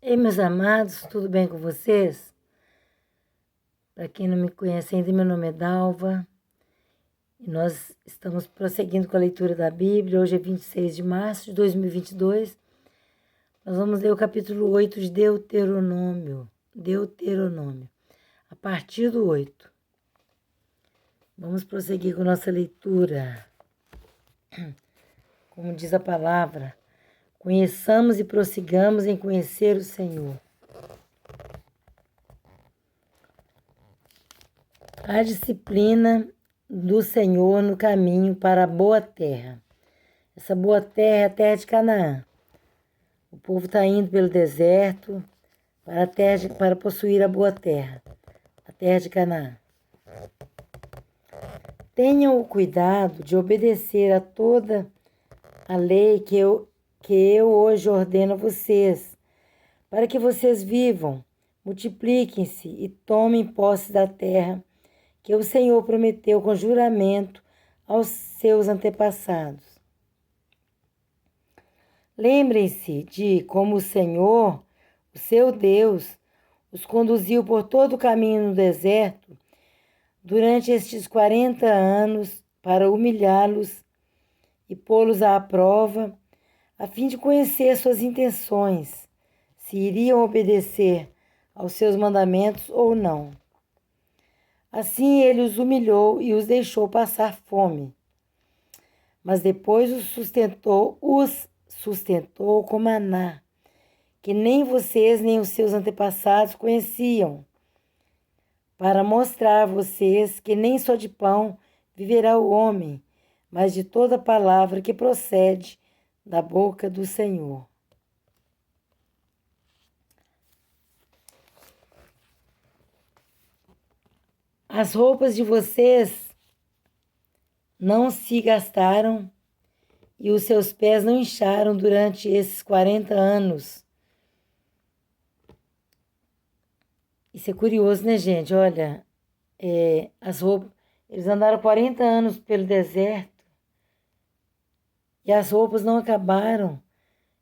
Ei, meus amados, tudo bem com vocês? Para quem não me conhece ainda, meu nome é Dalva e nós estamos prosseguindo com a leitura da Bíblia. Hoje é 26 de março de 2022. Nós vamos ler o capítulo 8 de Deuteronômio, a partir do 8. Vamos prosseguir com nossa leitura. Como diz a palavra, conheçamos e prossigamos em conhecer o Senhor. A disciplina do Senhor no caminho para a boa terra. Essa boa terra é a terra de Canaã. O povo está indo pelo deserto para possuir a boa terra, a terra de Canaã. Tenham o cuidado de obedecer a toda a lei que eu hoje ordeno a vocês, para que vocês vivam, multipliquem-se e tomem posse da terra que o Senhor prometeu com juramento aos seus antepassados. Lembrem-se de como o Senhor, o seu Deus, os conduziu por todo o caminho no deserto durante estes 40 anos para humilhá-los e pô-los à prova, a fim de conhecer suas intenções, se iriam obedecer aos seus mandamentos ou não. Assim ele os humilhou e os deixou passar fome. Mas depois os sustentou com maná, que nem vocês nem os seus antepassados conheciam, para mostrar a vocês que nem só de pão viverá o homem, mas de toda palavra que procede da boca do Senhor. As roupas de vocês não se gastaram e os seus pés não incharam durante esses 40 anos. Isso é curioso, né, gente? Olha, as roupas, eles andaram 40 anos pelo deserto e as roupas não acabaram.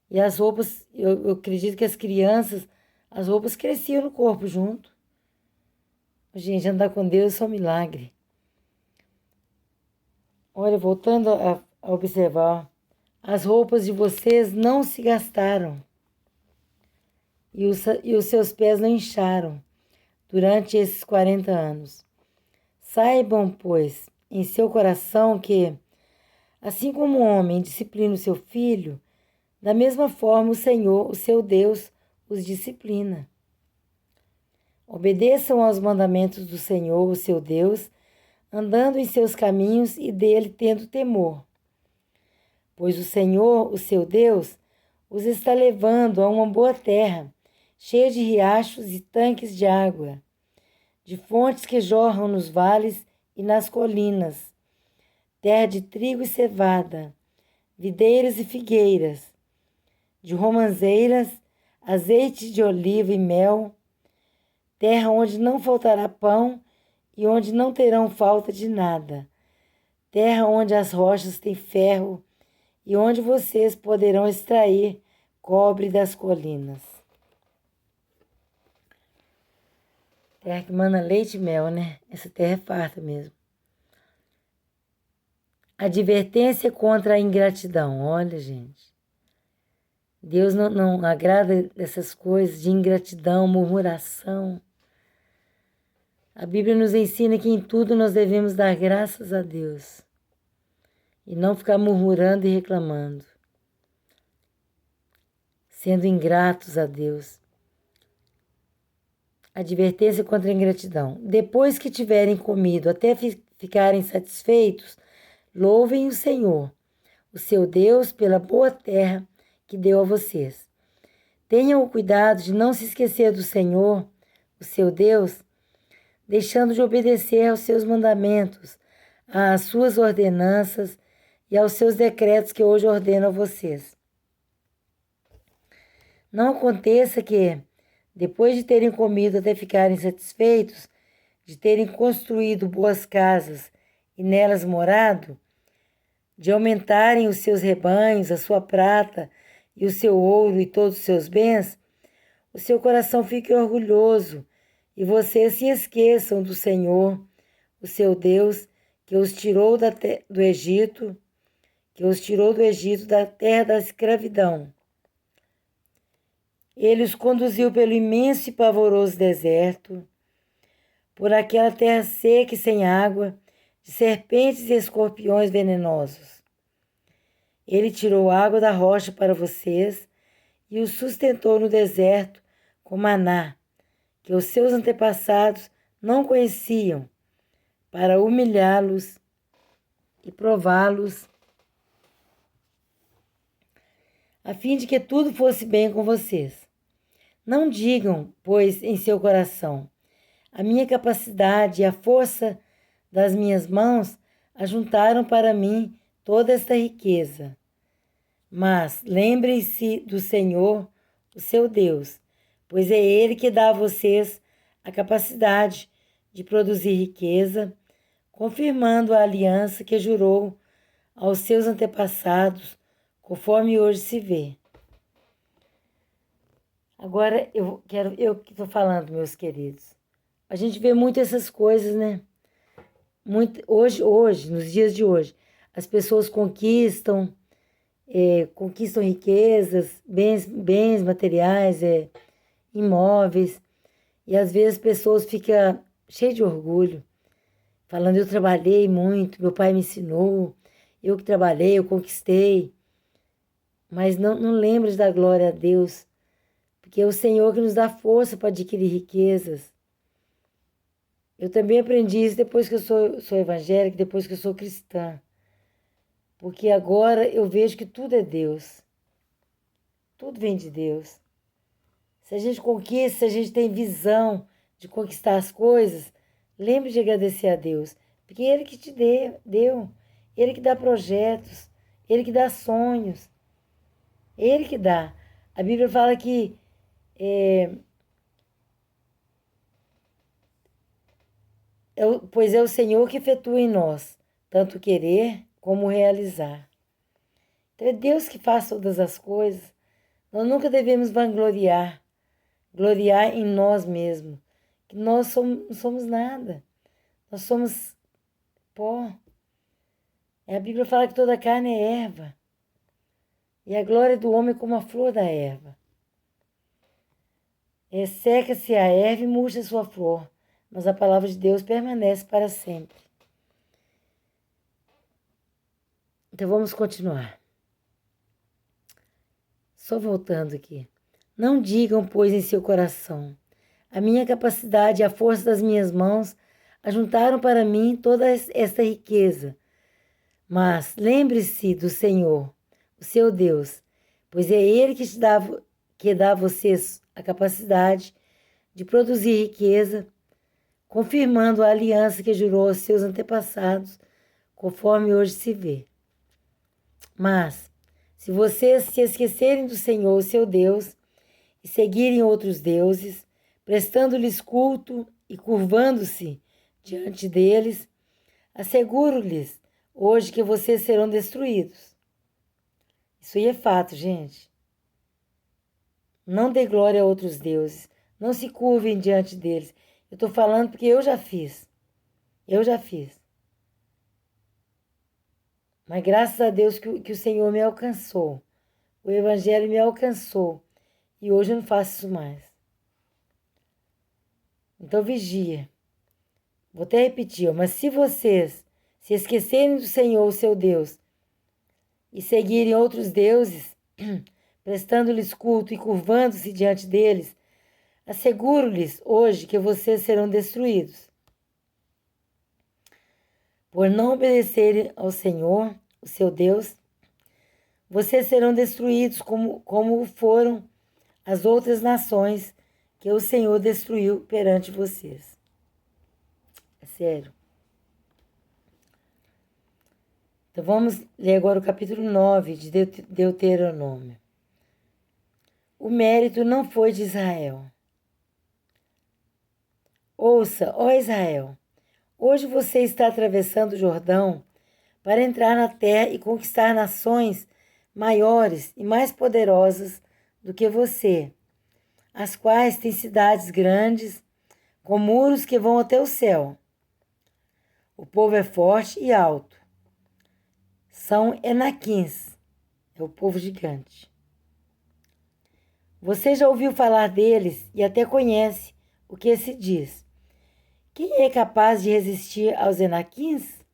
E as roupas, eu acredito que as crianças, as roupas cresciam no corpo junto. Gente, andar com Deus é só um milagre. Olha, voltando a observar, as roupas de vocês não se gastaram e os seus pés não incharam durante esses 40 anos. Saibam, pois, em seu coração que, assim como o homem disciplina o seu filho, da mesma forma o Senhor, o seu Deus, os disciplina. Obedeçam aos mandamentos do Senhor, o seu Deus, andando em seus caminhos e dele tendo temor. Pois o Senhor, o seu Deus, os está levando a uma boa terra, cheia de riachos e tanques de água, de fontes que jorram nos vales e nas colinas, terra de trigo e cevada, videiras e figueiras, de romãzeiras, azeite de oliva e mel, terra onde não faltará pão e onde não terão falta de nada, terra onde as rochas têm ferro e onde vocês poderão extrair cobre das colinas. Terra que mana leite e mel, né? Essa terra é farta mesmo. Advertência contra a ingratidão. Olha, gente. Deus não agrada dessas coisas de ingratidão, murmuração. A Bíblia nos ensina que em tudo nós devemos dar graças a Deus e não ficar murmurando e reclamando, sendo ingratos a Deus. Advertência contra a ingratidão. Depois que tiverem comido até ficarem satisfeitos, louvem o Senhor, o seu Deus, pela boa terra que deu a vocês. Tenham o cuidado de não se esquecer do Senhor, o seu Deus, deixando de obedecer aos seus mandamentos, às suas ordenanças e aos seus decretos que hoje ordeno a vocês. Não aconteça que, depois de terem comido até ficarem satisfeitos, de terem construído boas casas e nelas morado, de aumentarem os seus rebanhos, a sua prata e o seu ouro e todos os seus bens, o seu coração fique orgulhoso e vocês se esqueçam do Senhor, o seu Deus, que os tirou do Egito, da terra da escravidão. Ele os conduziu pelo imenso e pavoroso deserto, por aquela terra seca e sem água, de serpentes e escorpiões venenosos. Ele tirou água da rocha para vocês e os sustentou no deserto com maná, que os seus antepassados não conheciam, para humilhá-los e prová-los, a fim de que tudo fosse bem com vocês. Não digam, pois, em seu coração: a minha capacidade e a força das minhas mãos ajuntaram para mim toda esta riqueza. Mas lembrem-se do Senhor, o seu Deus, pois é Ele que dá a vocês a capacidade de produzir riqueza, confirmando a aliança que jurou aos seus antepassados, conforme hoje se vê. Agora eu que estou falando, meus queridos. A gente vê muito essas coisas, né? Hoje, nos dias de hoje, as pessoas conquistam riquezas, bens materiais, imóveis, e às vezes as pessoas ficam cheias de orgulho, falando: eu trabalhei muito, meu pai me ensinou, eu que trabalhei, eu conquistei, mas não lembra de dar glória a Deus, porque é o Senhor que nos dá força para adquirir riquezas. Eu também aprendi isso depois que eu sou evangélica, depois que eu sou cristã. Porque agora eu vejo que tudo é Deus. Tudo vem de Deus. Se a gente conquista, se a gente tem visão de conquistar as coisas, lembre de agradecer a Deus. Porque Ele que te deu. Ele que dá projetos. Ele que dá sonhos. Ele que dá. A Bíblia fala que pois é o Senhor que efetua em nós, tanto querer como realizar. Então é Deus que faz todas as coisas. Nós nunca devemos gloriar em nós mesmos, que nós não somos nada, nós somos pó. A Bíblia fala que toda carne é erva, e a glória do homem é como a flor da erva. Seca-se a erva e murcha a sua flor, mas a palavra de Deus permanece para sempre. Então vamos continuar. Só voltando aqui. Não digam, pois, em seu coração: a minha capacidade e a força das minhas mãos ajuntaram para mim toda esta riqueza. Mas lembre-se do Senhor, o seu Deus, pois é Ele que dá a vocês a capacidade de produzir riqueza, confirmando a aliança que jurou aos seus antepassados, conforme hoje se vê. Mas, se vocês se esquecerem do Senhor, o seu Deus, e seguirem outros deuses, prestando-lhes culto e curvando-se diante deles, asseguro-lhes hoje que vocês serão destruídos. Isso aí é fato, gente. Não dê glória a outros deuses. Não se curvem diante deles. Eu estou falando porque eu já fiz. Mas graças a Deus que o Senhor me alcançou. O Evangelho me alcançou. E hoje eu não faço isso mais. Então vigia. Vou até repetir, mas se vocês se esquecerem do Senhor, o seu Deus, e seguirem outros deuses, prestando-lhes culto e curvando-se diante deles, asseguro-lhes hoje que vocês serão destruídos. Por não obedecerem ao Senhor, o seu Deus, vocês serão destruídos como foram as outras nações que o Senhor destruiu perante vocês. É sério. Então vamos ler agora o capítulo 9 de Deuteronômio. O mérito não foi de Israel. Ouça, ó Israel, hoje você está atravessando o Jordão para entrar na terra e conquistar nações maiores e mais poderosas do que você, as quais têm cidades grandes, com muros que vão até o céu. O povo é forte e alto. São Enaquins, é o povo gigante. Você já ouviu falar deles e até conhece o que se diz. Quem é capaz de resistir aos Enaquins?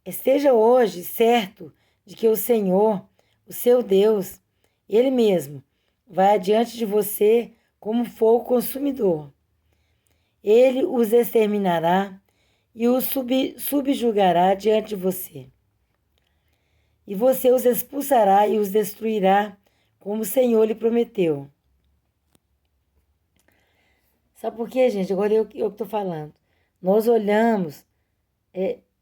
Esteja hoje certo de que o Senhor, o seu Deus, Ele mesmo, vai adiante de você como fogo consumidor. Ele os exterminará e os subjugará diante de você. E você os expulsará e os destruirá, como o Senhor lhe prometeu. Sabe por quê, gente? Agora eu que estou falando. Nós olhamos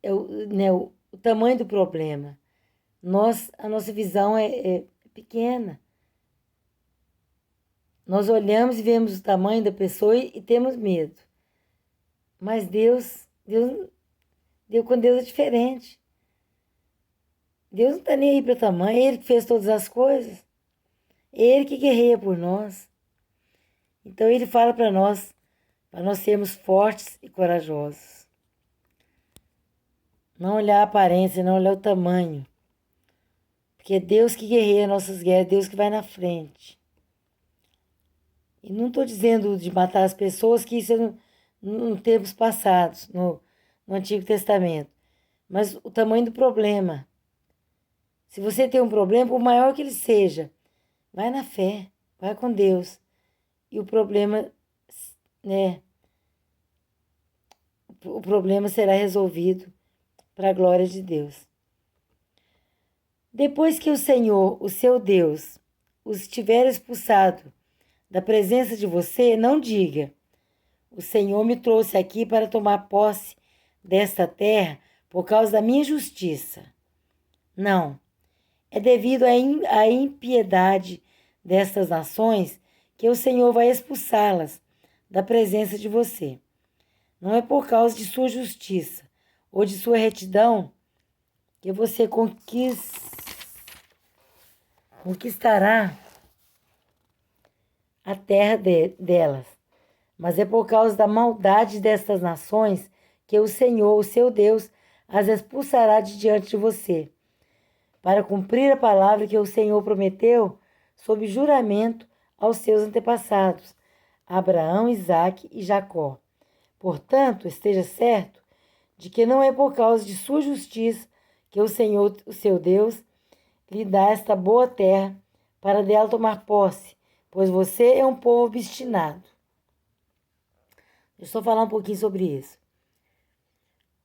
o tamanho do problema. A nossa visão é pequena. Nós olhamos e vemos o tamanho da pessoa e temos medo. Mas com Deus é diferente. Deus não está nem aí para o tamanho, é Ele que fez todas as coisas. É Ele que guerreia por nós. Então Ele fala para nós sermos fortes e corajosos. Não olhar a aparência, não olhar o tamanho. Porque é Deus que guerreia nossas guerras, é Deus que vai na frente. E não estou dizendo de matar as pessoas, que isso é no tempos passados, no Antigo Testamento. Mas o tamanho do problema. Se você tem um problema, por maior que ele seja, vai na fé, vai com Deus. E o problema, o problema será resolvido para a glória de Deus. Depois que o Senhor, o seu Deus, os tiver expulsado da presença de você, não diga: o Senhor me trouxe aqui para tomar posse desta terra por causa da minha justiça. Não. É devido à impiedade destas nações que o Senhor vai expulsá-las da presença de você. Não é por causa de sua justiça ou de sua retidão que você conquistará a terra delas, mas é por causa da maldade destas nações que o Senhor, o seu Deus, as expulsará de diante de você, para cumprir a palavra que o Senhor prometeu sob juramento aos seus antepassados, Abraão, Isaque e Jacó. Portanto, esteja certo de que não é por causa de sua justiça que o Senhor, o seu Deus, lhe dá esta boa terra para dela tomar posse, pois você é um povo obstinado. Deixa eu só falar um pouquinho sobre isso.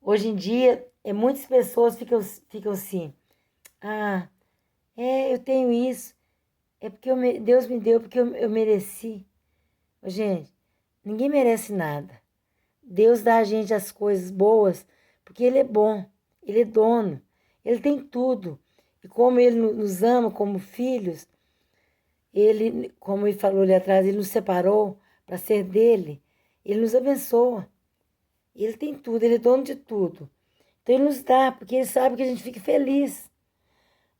Hoje em dia, muitas pessoas ficam assim: eu tenho isso, é porque Deus me deu, porque eu mereci. Gente, ninguém merece nada. Deus dá a gente as coisas boas porque Ele é bom, Ele é dono, Ele tem tudo. E como Ele nos ama como filhos, Ele, como Ele falou ali atrás, Ele nos separou para ser dele, Ele nos abençoa. Ele tem tudo, Ele é dono de tudo. Então Ele nos dá, porque Ele sabe que a gente fica feliz.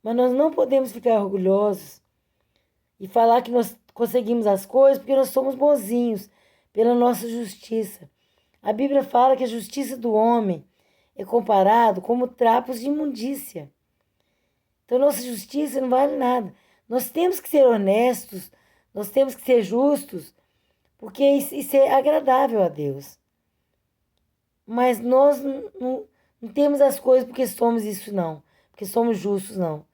Mas nós não podemos ficar orgulhosos e falar que nós conseguimos as coisas porque nós somos bonzinhos, pela nossa justiça. A Bíblia fala que a justiça do homem é comparado como trapos de imundícia. Então, nossa justiça não vale nada. Nós temos que ser honestos, nós temos que ser justos, porque isso é agradável a Deus. Mas nós não temos as coisas porque somos isso, não. Porque somos justos, não.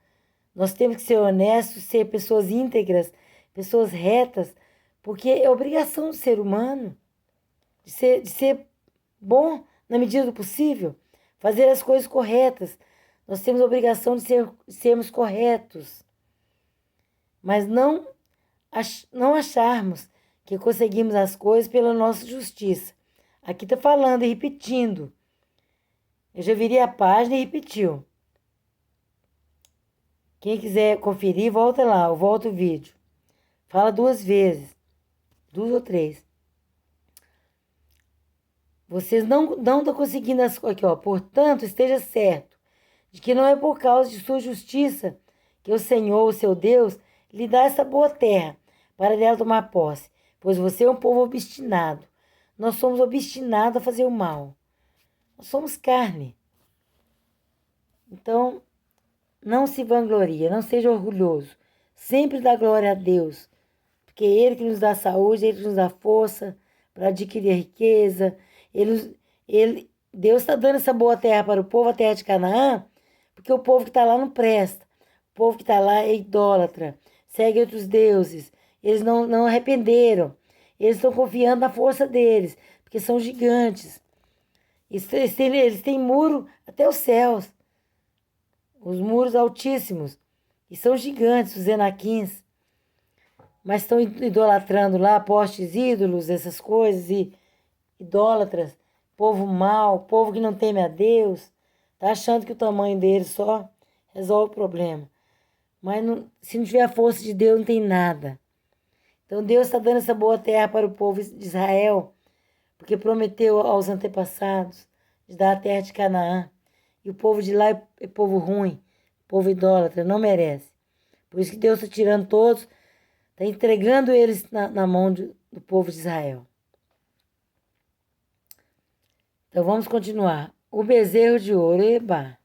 Nós temos que ser honestos, ser pessoas íntegras, pessoas retas, porque é obrigação do ser humano de ser bom na medida do possível, fazer as coisas corretas. Nós temos a obrigação de sermos corretos, mas não acharmos que conseguimos as coisas pela nossa justiça. Aqui está falando e repetindo. Eu já virei a página e repetiu. Quem quiser conferir, volta lá, eu volto o vídeo. Fala 2 vezes, 2 ou 3. Vocês não estão conseguindo as coisas aqui, ó. Portanto, esteja certo de que não é por causa de sua justiça que o Senhor, o seu Deus, lhe dá essa boa terra para dela tomar posse, pois você é um povo obstinado. Nós somos obstinados a fazer o mal. Nós somos carne. Então, não se vangloria, não seja orgulhoso. Sempre dá glória a Deus, porque é Ele que nos dá saúde, Ele que nos dá força para adquirir a riqueza. Deus está dando essa boa terra para o povo, a terra de Canaã, porque o povo que está lá não presta. O povo que está lá é idólatra, segue outros deuses. Eles não arrependeram. Eles estão confiando na força deles, porque são gigantes. Eles têm muro até os céus, os muros altíssimos, e são gigantes, os Enaquins. Mas estão idolatrando lá postes ídolos, essas coisas, e idólatras, povo mau, povo que não teme a Deus, tá achando que o tamanho deles só resolve o problema. Mas se não tiver a força de Deus, não tem nada. Então Deus está dando essa boa terra para o povo de Israel, porque prometeu aos antepassados de dar a terra de Canaã. E o povo de lá é povo ruim, povo idólatra, não merece. Por isso que Deus está tirando todos, está entregando eles na mão do povo de Israel. Então vamos continuar. O bezerro de ouro, eba.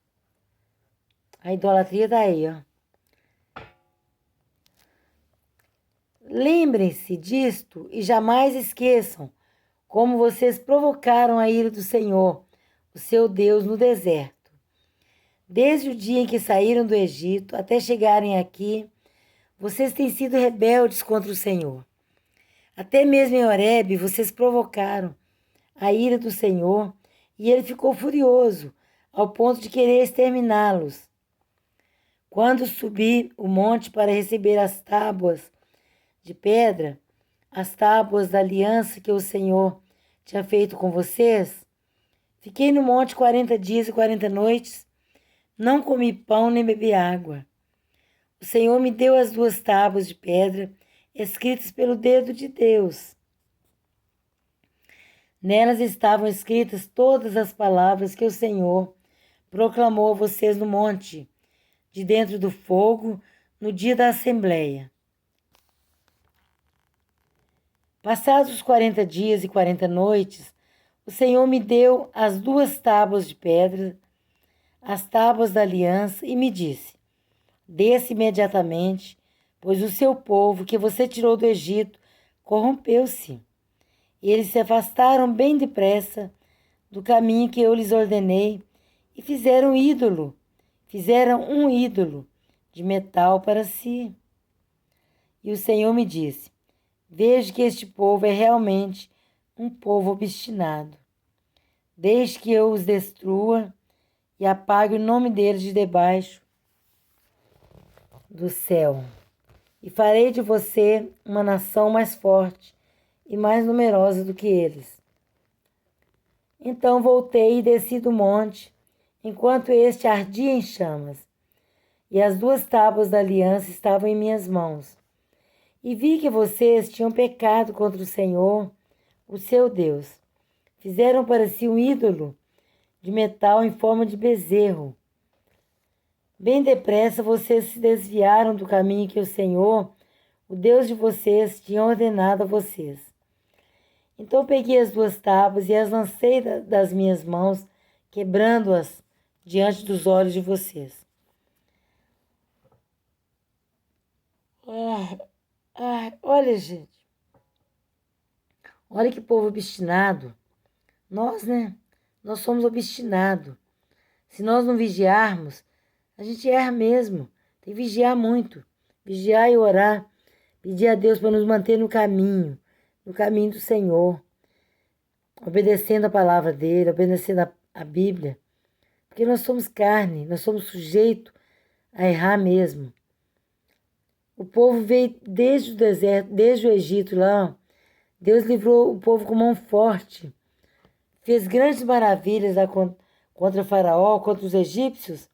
A idolatria está aí, ó. Lembrem-se disto e jamais esqueçam como vocês provocaram a ira do Senhor, o seu Deus, no deserto. Desde o dia em que saíram do Egito até chegarem aqui, vocês têm sido rebeldes contra o Senhor. Até mesmo em Horebe vocês provocaram a ira do Senhor e ele ficou furioso, ao ponto de querer exterminá-los. Quando subi o monte para receber as tábuas de pedra, as tábuas da aliança que o Senhor tinha feito com vocês, fiquei no monte 40 dias e 40 noites, não comi pão nem bebi água. O Senhor me deu as 2 tábuas de pedra, escritas pelo dedo de Deus. Nelas estavam escritas todas as palavras que o Senhor proclamou a vocês no monte, de dentro do fogo, no dia da assembleia. Passados os 40 dias e 40 noites, o Senhor me deu as 2 tábuas de pedra, as tábuas da aliança, e me disse: desça imediatamente, pois o seu povo que você tirou do Egito corrompeu-se. Eles se afastaram bem depressa do caminho que eu lhes ordenei e fizeram um ídolo de metal para si. E o Senhor me disse: vejo que este povo é realmente um povo obstinado. Desde que eu os destrua e apague o nome deles de debaixo do céu. E farei de você uma nação mais forte e mais numerosa do que eles. Então voltei e desci do monte, enquanto este ardia em chamas, e as 2 tábuas da aliança estavam em minhas mãos. E vi que vocês tinham pecado contra o Senhor, o seu Deus. Fizeram para si um ídolo de metal em forma de bezerro. Bem depressa vocês se desviaram do caminho que o Senhor, o Deus de vocês, tinha ordenado a vocês. Então peguei as 2 tábuas e as lancei das minhas mãos, quebrando-as diante dos olhos de vocês. Olha, gente. Olha que povo obstinado. Nós, né? Nós somos obstinados. Se nós não vigiarmos, a gente erra mesmo. Tem que vigiar muito. Vigiar e orar. Pedir a Deus para nos manter no caminho do Senhor. Obedecendo a palavra dele, obedecendo a Bíblia. Porque nós somos carne, nós somos sujeitos a errar mesmo. O povo veio desde o deserto, desde o Egito lá. Deus livrou o povo com mão forte. Fez grandes maravilhas lá contra Faraó, contra os egípcios.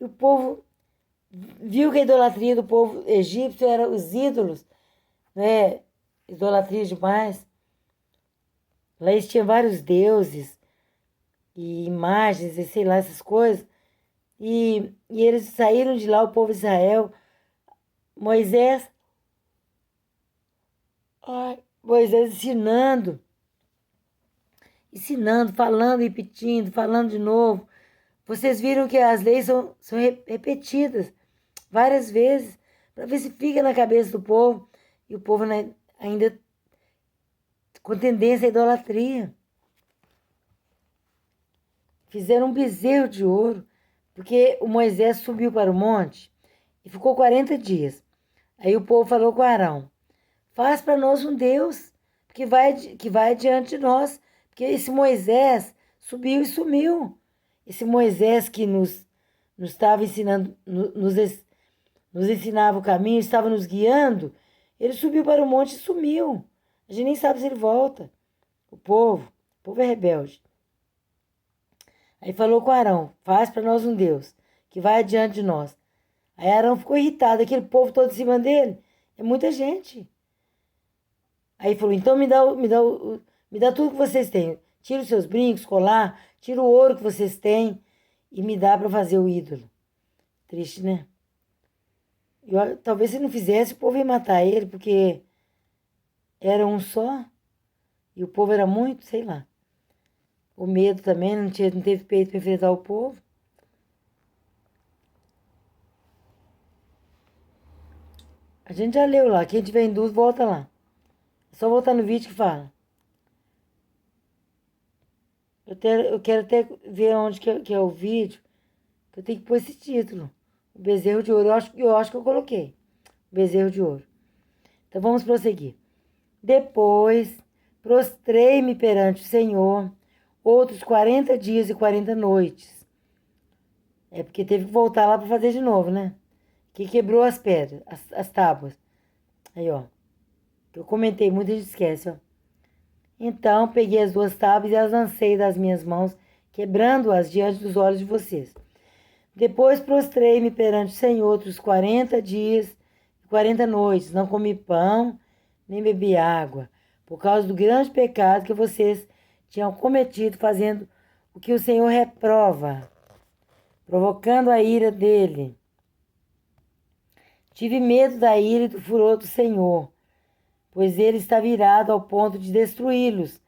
E o povo viu que a idolatria do povo egípcio era os ídolos, né? Idolatria demais. Lá eles tinham vários deuses e imagens e sei lá, essas coisas. E eles saíram de lá, o povo de Israel. Moisés Ai, Moisés ensinando, falando, repetindo, falando de novo. Vocês viram que as leis são repetidas várias vezes para ver se fica na cabeça do povo. E o povo, né, ainda com tendência à idolatria. Fizeram um bezerro de ouro, porque o Moisés subiu para o monte e ficou 40 dias. Aí o povo falou com Arão: faz para nós um Deus que vai diante de nós, porque esse Moisés subiu e sumiu. Esse Moisés que nos estava ensinando, nos ensinava o caminho, estava nos guiando, ele subiu para o monte e sumiu. A gente nem sabe se ele volta. O povo é rebelde. Aí falou com Arão: faz para nós um Deus que vai adiante de nós. Aí Arão ficou irritado, aquele povo todo em cima dele. É muita gente. Aí falou: então me dá tudo que vocês têm. Tira os seus brincos, colar, tira o ouro que vocês têm e me dá para fazer o ídolo. Triste, né? Talvez se não fizesse, o povo ia matar ele, porque era um só e o povo era muito, sei lá. O medo também, não teve peito para enfrentar o povo. A gente já leu lá. Quem tiver em dúvida, volta lá. É só voltar no vídeo que fala. Eu quero até ver onde que é o vídeo. Que eu tenho que pôr esse título. O bezerro de ouro. Eu acho que eu coloquei. O bezerro de ouro. Então vamos prosseguir. Depois prostrei-me perante o Senhor outros 40 dias e 40 noites. É porque teve que voltar lá para fazer de novo, né? Que quebrou as pedras, as tábuas. Aí, ó. Que eu comentei, muita gente esquece, ó. Então peguei as duas tábuas e as lancei das minhas mãos, quebrando-as diante dos olhos de vocês. Depois prostrei-me perante o Senhor outros 40 dias e 40 noites. Não comi pão, nem bebi água, por causa do grande pecado que vocês tinham cometido, fazendo o que o Senhor reprova, provocando a ira dele. Tive medo da ira e do furor do Senhor, pois ele está virado ao ponto de destruí-los.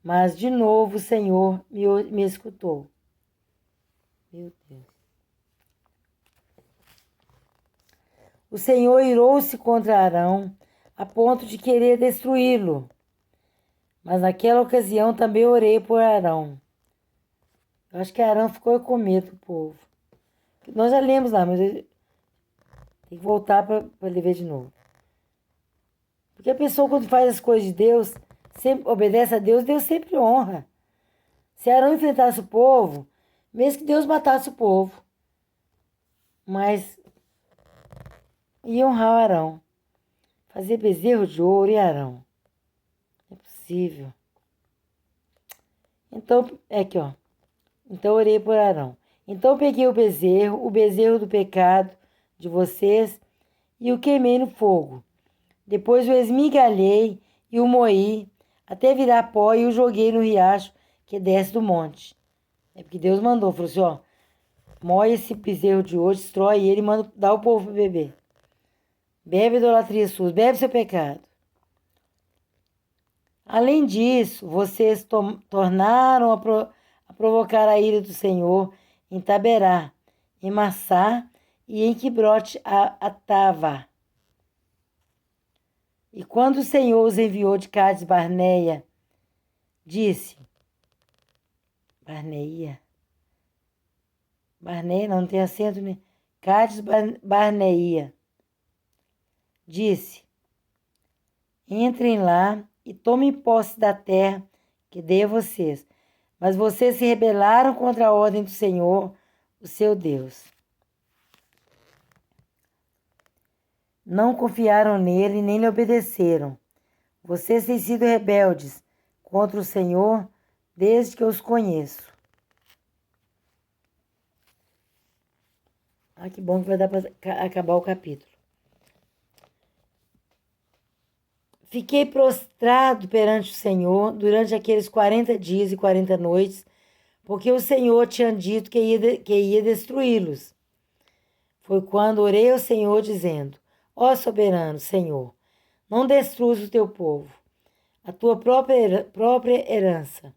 Mas de novo o Senhor me escutou. Meu Deus. O Senhor irou-se contra Arão, a ponto de querer destruí-lo. Mas naquela ocasião também orei por Arão. Eu acho que Arão ficou com medo do povo. Nós já lemos lá, mas tem que voltar para ler de novo. Porque a pessoa, quando faz as coisas de Deus, sempre obedece a Deus, Deus sempre honra. Se Arão enfrentasse o povo, mesmo que Deus matasse o povo, mas ia honrar o Arão. Fazer bezerro de ouro e Arão. É possível. Então, é aqui, ó. Então orei por Arão. Então peguei o bezerro do pecado de vocês, e o queimei no fogo. Depois o esmigalhei e o moí, até virar pó, e o joguei no riacho que desce do monte. É porque Deus mandou, falou assim, ó, moe esse bezerro de hoje, destrói ele e manda dar ao povo para beber. Bebe a idolatria sua, bebe seu pecado. Além disso, vocês tornaram a provocar a ira do Senhor em Taberá, em Massá e em Quibrote Atava. E quando o Senhor os enviou de Cades Barneia, disse, Barneia não tem acento, né? Cades Barneia, disse, entrem lá e tomem posse da terra que dei a vocês. Mas vocês se rebelaram contra a ordem do Senhor, o seu Deus. Não confiaram nele, nem lhe obedeceram. Vocês têm sido rebeldes contra o Senhor desde que eu os conheço. Ah, que bom que vai dar para acabar o capítulo. Fiquei prostrado perante o Senhor durante aqueles 40 dias e 40 noites, porque o Senhor tinha dito que ia destruí-los. Foi quando orei ao Senhor, dizendo, ó soberano Senhor, Não destruas o teu povo, a tua própria herança.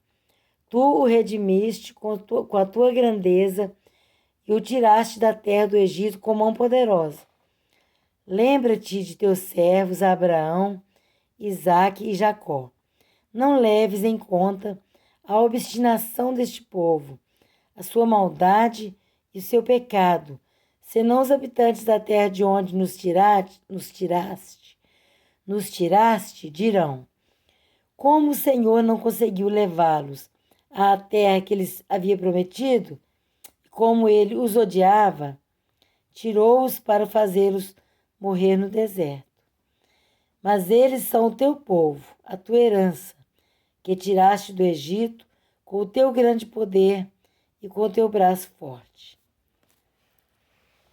Tu o redimiste com a tua grandeza e o tiraste da terra do Egito com mão poderosa. Lembra-te de teus servos Abraão, Isaque e Jacó. Não leves em conta a obstinação deste povo, a sua maldade e o seu pecado, senão os habitantes da terra de onde nos tiraste, dirão: como o Senhor não conseguiu levá-los à terra que lhes havia prometido, e como ele os odiava, tirou-os para fazê-los morrer no deserto. Mas eles são o teu povo, a tua herança, que tiraste do Egito com o teu grande poder e com o teu braço forte.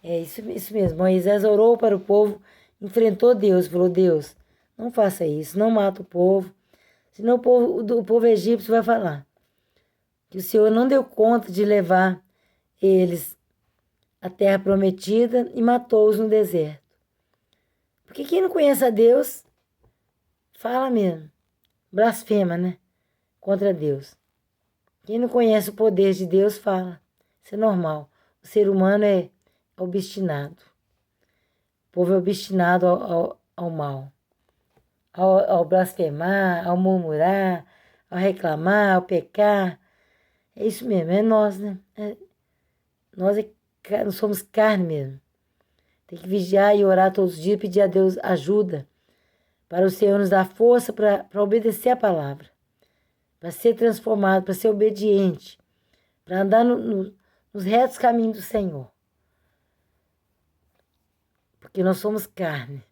É isso mesmo. Moisés orou para o povo, enfrentou Deus, falou: Deus, não faça isso, não mata o povo, senão o povo egípcio vai falar que o Senhor não deu conta de levar eles à terra prometida e matou-os no deserto. Porque quem não conhece a Deus, fala mesmo, blasfema, né? Contra Deus. Quem não conhece o poder de Deus, fala. Isso é normal. O ser humano é obstinado. O povo é obstinado ao mal. Ao blasfemar, ao murmurar, ao reclamar, ao pecar. É isso mesmo, é nós, né? Nós somos carne mesmo. Tem que vigiar e orar todos os dias, pedir a Deus ajuda para o Senhor nos dar força para obedecer a palavra, para ser transformado, para ser obediente, para andar nos retos caminhos do Senhor. Porque nós somos carne.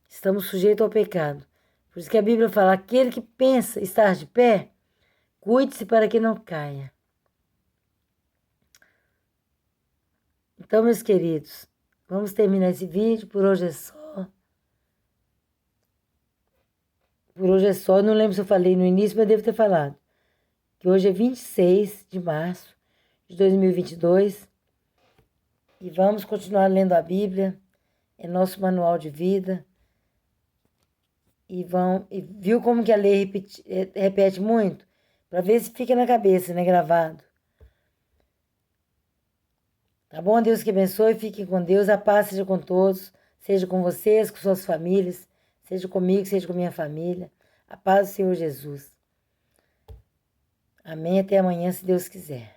Estamos sujeitos ao pecado. Por isso que a Bíblia fala: aquele que pensa estar de pé, cuide-se para que não caia. Então, meus queridos, vamos terminar esse vídeo. Por hoje é só. Por hoje é só. Eu não lembro se eu falei no início, mas devo ter falado. Que hoje é 26 de março de 2022. E vamos continuar lendo a Bíblia. É nosso manual de vida. E viu como que a lei repete muito? Para ver se fica na cabeça, né? Gravado. Tá bom? Deus que abençoe. Fiquem com Deus. A paz seja com todos. Seja com vocês, com suas famílias. Seja comigo, seja com minha família. A paz do Senhor Jesus. Amém. Até amanhã, se Deus quiser.